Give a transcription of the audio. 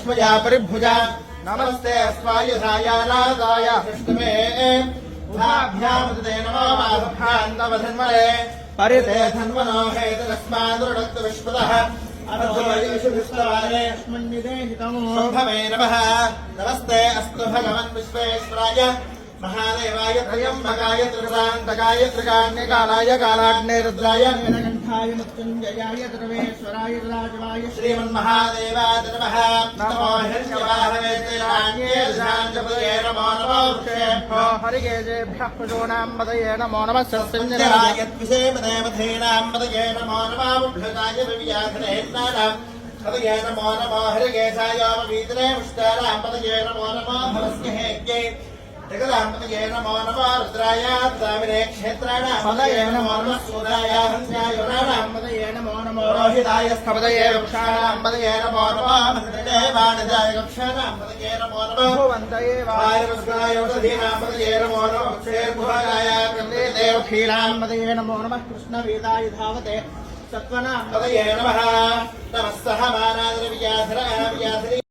लक्ष्मया परिभुजा नमस्ते स्वायुधायानादाय कृष्णमे उभाभ्यामुदते नमो माधभान्तवधन्वरे परिते धन्वनो हेतुरस्मादुरडक्तु विश्वतः शम्भवे नमः नमस्ते अस्तु भगवन् विश्वेश्वराय महादेवाय त्र्यम्बकाय त्रिपुरान्तकाय त्रिकाण्यकालाय कालाग्ने रुद्राय नीलकण्ठाय मृत्युञ्जयाय सर्वेश्वराय राजवाय श्रीमन्महादेवाय नमः नमो हिरण्यवाहवे तेनान्येषाञ्जपदये नमो नमो वृक्षेभ्यो हरिकेशेभ्यः पशूनां पदये नमो नमः सस्यञ्जनाय विषेमदेवधेनां पदये नमो नमः बुभृताय विव्याघ्रेन्नानां पदये नमो नमो हरिकेशाय वीतरे मुष्टानां पदये नमो नमो भवस्य हेज्ञे जगदाम्बतये नमो नमः रुद्राय द्राविणे क्षेत्राणां पदये नमो नमः सूराय हंस्यायुराणां पदये नमो नमो रोहिताय स्थपदये वृक्षाणां पदये नमो नमः मृदेवाणिजाय वृक्षाणां पदये नमो नमः भुवन्तये वायुवस्त्राय औषधीनां पदये नमो नमः क्षेर्भुवाय कन्दे देवक्षीणां पदये नमो नमः कृष्णवेदाय धावते सत्त्वनां पदये नमः नमः सहमानाद्रवियाधराय